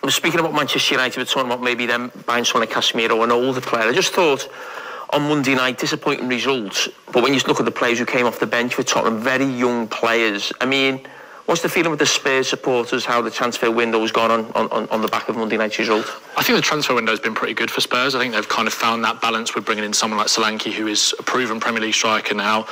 Speaking about Manchester United, we're talking about maybe them buying someone like Casemiro, an older player. I just thought on Monday night, disappointing results. But when you look at the players who came off the bench for Tottenham, very young players. I mean, what's the feeling with the Spurs supporters, how the transfer window has gone on the back of Monday night's result? I think the transfer window has been pretty good for Spurs. I think they've kind of found that balance with bringing in someone like Solanke, who is a proven Premier League striker now.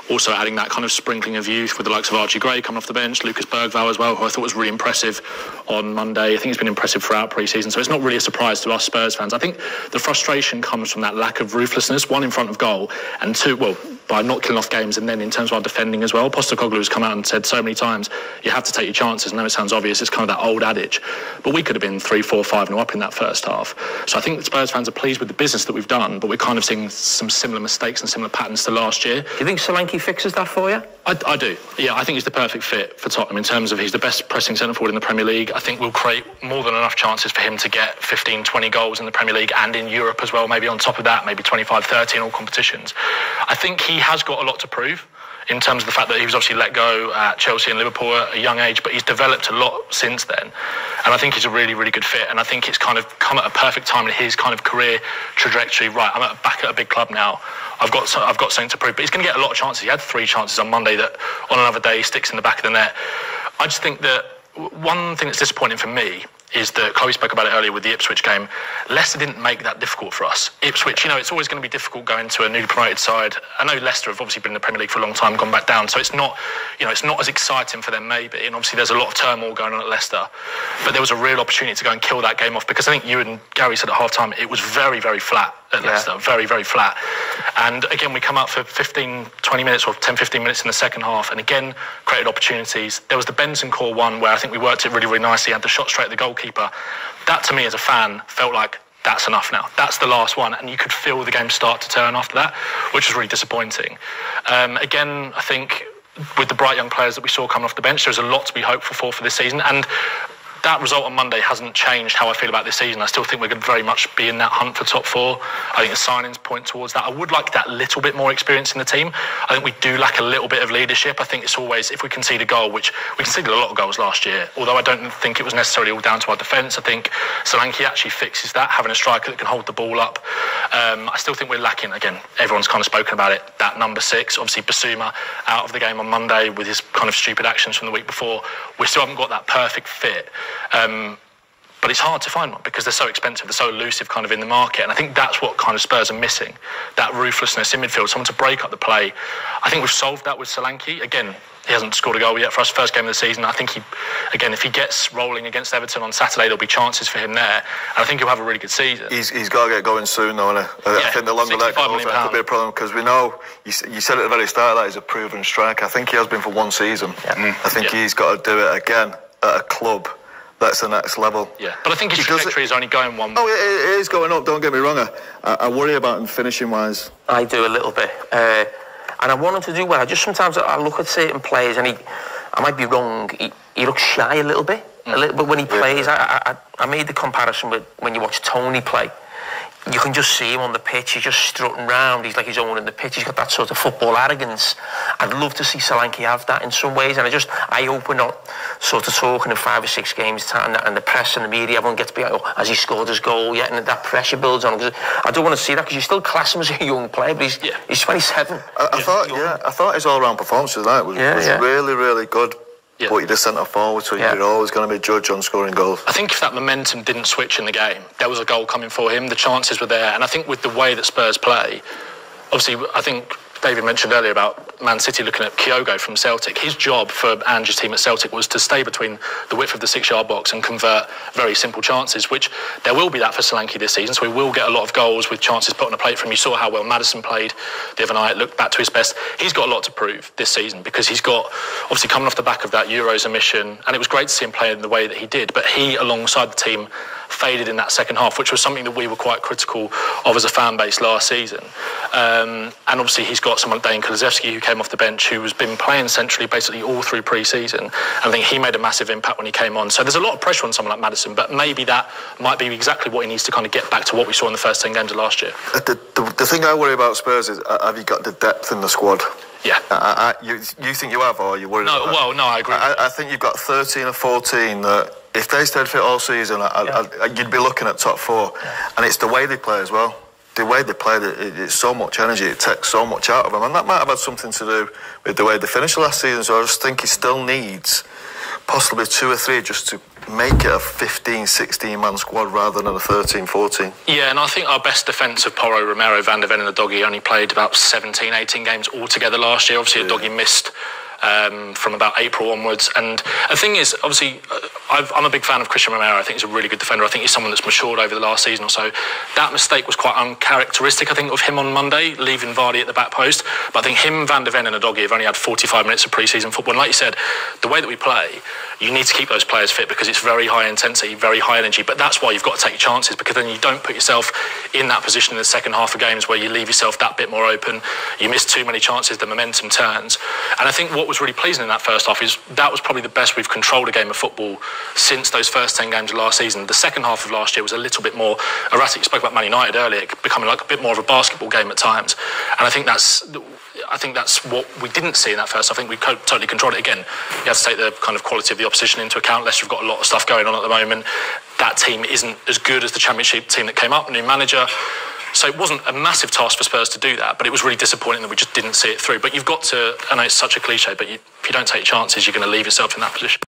Also adding that kind of sprinkling of youth with the likes of Archie Gray coming off the bench, Lucas Bergvall as well, who I thought was really impressive on Monday. I think he's been impressive throughout pre-season, so it's not really a surprise to us Spurs fans. I think the frustration comes from that lack of ruthlessness, one in front of goal, and two, well, by not killing off games, and then in terms of our defending as well. Postecoglou has come out and said so many times, you have to take your chances. I know it sounds obvious, it's kind of that old adage, but we could have been 3-4, 5-0 up in that first half. So I think Spurs fans are pleased with the business that we've done, but we're kind of seeing some similar mistakes and similar patterns to last year. Do you think Solanke fixes that for you? I do. Yeah, I think he's the perfect fit for Tottenham in terms of he's the best pressing centre forward in the Premier League. I think we'll create more than enough chances for him to get 15, 20 goals in the Premier League and in Europe as well, maybe on top of that, maybe 25, 30 in all competitions. I think he has got a lot to prove in terms of the fact that he was obviously let go at Chelsea and Liverpool at a young age, but he's developed a lot since then. And I think he's a really, really good fit. And I think it's kind of come at a perfect time in his kind of career trajectory. Right, I'm back at a big club now. I've got something to prove. But he's going to get a lot of chances. He had 3 chances on Monday that on another day he sticks in the back of the net. I just think that one thing that's disappointing for me is that Chloe spoke about it earlier with the Ipswich game. Leicester didn't make that difficult for us. Ipswich, it's always going to be difficult going to a newly promoted side. I know Leicester have obviously been in the Premier League for a long time, gone back down, so it's not, it's not as exciting for them maybe. And obviously there's a lot of turmoil going on at Leicester. But there was a real opportunity to go and kill that game off, because I think you and Gary said at half-time, it was very, very flat at Leicester, very, very flat. And again, we come out for 15, 20 minutes or 10, 15 minutes in the second half, and again, created opportunities. There was the Bentancur one where I think we worked it really, really nicely, had the shot straight at the goalkeeper. That, to me, as a fan, felt like that's enough now. That's the last one, and you could feel the game start to turn after that, which was really disappointing. Again, I think with the bright young players that we saw coming off the bench, there's a lot to be hopeful for this season, and that result on Monday hasn't changed how I feel about this season. I still think we're going to very much be in that hunt for top 4. I think the signings point towards that. I would like that little bit more experience in the team. I think we do lack a little bit of leadership. I think it's always, if we concede a goal, which we conceded a lot of goals last year, although I don't think it was necessarily all down to our defence. I think Solanke actually fixes that, having a striker that can hold the ball up. I still think we're lacking, again, everyone's kind of spoken about it, that number 6. Obviously, Basuma out of the game on Monday with his kind of stupid actions from the week before. We still haven't got that perfect fit. But it's hard to find one because they're so expensive, they're so elusive kind of in the market, and I think that's what kind of Spurs are missing, that ruthlessness in midfield, someone to break up the play. I think we've solved that with Solanke. Again, he hasn't scored a goal yet for us, first game of the season. I think if he gets rolling against Everton on Saturday, there'll be chances for him there, and I think he'll have a really good season. He's got to get going soon though, and I think the longer that goes, that could be a problem, because we know, you said at the very start that he's a proven striker. I think he has been for one season. I think he's got to do it again at a club that's the next level. Yeah, but I think his trajectory is only going one way. Oh, it is going up, don't get me wrong. I worry about him finishing wise. I do a little bit. And I want him to do well. Sometimes I look at certain players and I might be wrong, he looks shy a little bit. But when he plays, I made the comparison with when you watch Tony play. You can just see him on the pitch, he's just strutting around, he's like his own in the pitch, he's got that sort of football arrogance. I'd love to see Solanke have that in some ways, and I hope we're not sort of talking in 5 or 6 games time, and the press and the media, everyone gets to be like, oh, has he scored his goal yet? And that pressure builds on him. I don't want to see that, because you still class him as a young player, but he's 27. I thought his all-round performance tonight was really, really good. Yeah. But you're the centre forward, so you're always going to be judged on scoring goals. I think if that momentum didn't switch in the game, there was a goal coming for him, the chances were there, and I think with the way that Spurs play, obviously, I think David mentioned earlier about Man City looking at Kyogo from Celtic. His job for Ange's team at Celtic was to stay between the width of the 6-yard box and convert very simple chances, which there will be that for Solanke this season, so we will get a lot of goals with chances put on a plate for him. You saw how well Maddison played the other night, looked back to his best. He's got a lot to prove this season, because he's got, obviously coming off the back of that Euros omission, and it was great to see him play in the way that he did, but he, alongside the team, faded in that second half, which was something that we were quite critical of as a fan base last season. And obviously he's got someone like Dane Kulusevski, who came off the bench, who has been playing centrally basically all through pre-season, and I think he made a massive impact when he came on. So there's a lot of pressure on someone like Maddison, but maybe that might be exactly what he needs to kind of get back to what we saw in the first 10 games of last year. The thing I worry about Spurs is, have you got the depth in the squad? Yeah. You think you have, or are you worried about that? Well, no, I agree. I think you've got 13 or 14 that if they stayed fit all season, you'd be looking at top 4. And it's the way they play as well. The way they play, it's so much energy, it takes so much out of them, and that might have had something to do with the way they finished last season. So I just think he still needs possibly 2 or 3 just to make it a 15, 16-man squad rather than a 13, 14. Yeah, and I think our best defence of Porro, Romero, Van der Ven and Udogie only played about 17, 18 games altogether last year. Obviously, Udogie missed from about April onwards. And the thing is, obviously, I'm a big fan of Christian Romero. I think he's a really good defender. I think he's someone that's matured over the last season or so. That mistake was quite uncharacteristic, I think, of him on Monday, leaving Vardy at the back post. But I think him, Van der Ven and Udogie have only had 45 minutes of pre-season football. And like you said, the way that we play, you need to keep those players fit because it's very high intensity, very high energy. But that's why you've got to take chances, because then you don't put yourself in that position in the second half of games where you leave yourself that bit more open. You miss too many chances, the momentum turns. And I think what was really pleasing in that first half is that was probably the best we've controlled a game of football since those first 10 games of last season. The second half of last year was a little bit more erratic. You spoke about Man United earlier, becoming like a bit more of a basketball game at times. And I think that's what we didn't see in that first. I think we totally controlled it again. You have to take the kind of quality of the opposition into account. Leicester have got a lot of stuff going on at the moment. That team isn't as good as the Championship team that came up, new manager. So it wasn't a massive task for Spurs to do that, but it was really disappointing that we just didn't see it through. But you've got to, I know it's such a cliche, but if you don't take chances, you're going to leave yourself in that position.